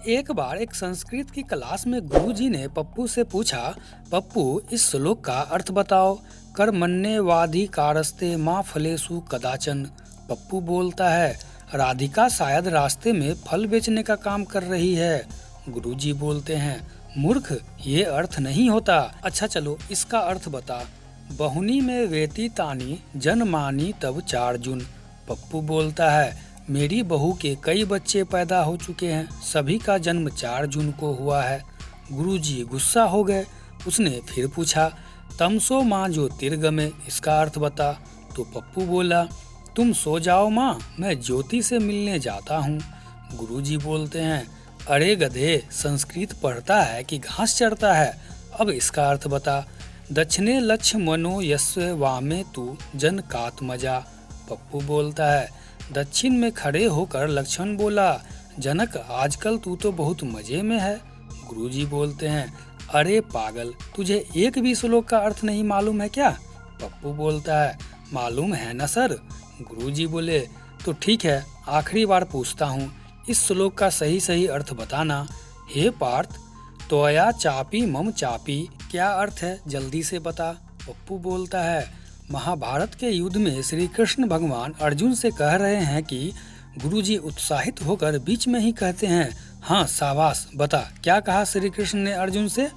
एक बार एक संस्कृत की क्लास में गुरुजी ने पप्पू से पूछा, पप्पू इस श्लोक का अर्थ बताओ। कर्मण्येवाधिकारस्ते माँ फलेषु कदाचन। पप्पू बोलता है, राधिका शायद रास्ते में फल बेचने का काम कर रही है। गुरुजी बोलते हैं, मूर्ख, ये अर्थ नहीं होता। अच्छा चलो इसका अर्थ बता। बहुनी में वेति तानी जनमानी तब चार्जुन। पप्पू बोलता है, मेरी बहू के कई बच्चे पैदा हो चुके हैं, सभी का जन्म 4 जून को हुआ है। गुरुजी गुस्सा हो गए। उसने फिर पूछा, तमसो माँ ज्योतिर्गमे, इसका अर्थ बता। तो पप्पू बोला, तुम सो जाओ माँ, मैं ज्योति से मिलने जाता हूँ। गुरुजी बोलते हैं, अरे गधे, संस्कृत पढ़ता है कि घास चढ़ता है, अब इसका अर्थ बता। दक्षिणे लक्ष्य मनो यस्व वामे तू जन कात्मजा। पप्पू बोलता है, दक्षिण में खड़े होकर लक्ष्मण बोला, जनक आजकल तू तो बहुत मजे में है। गुरुजी बोलते हैं, अरे पागल, तुझे एक भी श्लोक का अर्थ नहीं मालूम है क्या? पप्पू बोलता है, मालूम है ना सर। गुरुजी बोले, तो ठीक है, आखिरी बार पूछता हूँ, इस श्लोक का सही सही अर्थ बताना। हे पार्थ, तोया चापी मम चापी, क्या अर्थ है, जल्दी से बता। पप्पू बोलता है, महाभारत के युद्ध में श्री कृष्ण भगवान अर्जुन से कह रहे हैं कि गुरुजी उत्साहित होकर बीच में ही कहते हैं, हाँ शाबाश, बता क्या कहा श्री कृष्ण ने अर्जुन से।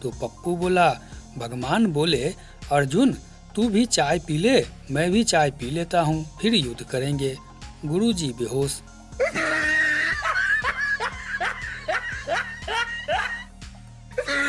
तो पप्पू बोला, भगवान बोले, अर्जुन तू भी चाय पी ले, मैं भी चाय पी लेता हूँ, फिर युद्ध करेंगे। गुरुजी बेहोश।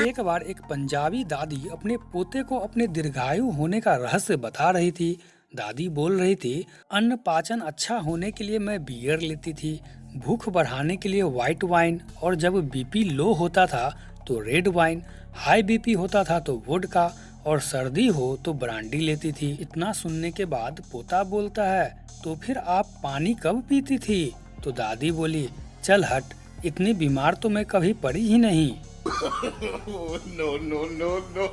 एक बार एक पंजाबी दादी अपने पोते को अपने दीर्घायु होने का रहस्य बता रही थी। दादी बोल रही थी, अन्न पाचन अच्छा होने के लिए मैं बियर लेती थी, भूख बढ़ाने के लिए व्हाइट वाइन, और जब बीपी लो होता था तो रेड वाइन, हाई बीपी होता था तो वोडका, और सर्दी हो तो ब्रांडी लेती थी। इतना सुनने के बाद पोता बोलता है, तो फिर आप पानी कब पीती थी? तो दादी बोली, चल हट, इतनी बीमार तो मैं कभी पड़ी ही नहीं। no, no, no, no.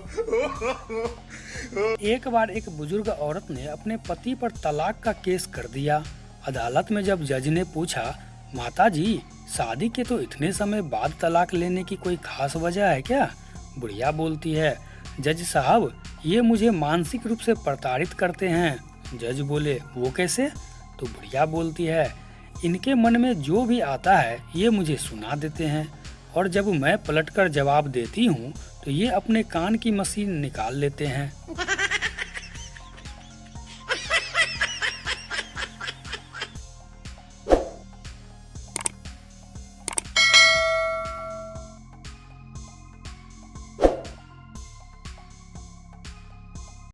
एक बार एक बुजुर्ग औरत ने अपने पति पर तलाक का केस कर दिया। अदालत में जब जज ने पूछा, माता जी, शादी के तो इतने समय बाद तलाक लेने की कोई खास वजह है क्या? बुढ़िया बोलती है, जज साहब, ये मुझे मानसिक रूप से प्रताड़ित करते हैं। जज बोले, वो कैसे? तो बुढ़िया बोलती है, इनके मन में जो भी आता है ये मुझे सुना देते हैं, और जब मैं पलटकर जवाब देती हूँ तो ये अपने कान की मशीन निकाल लेते हैं।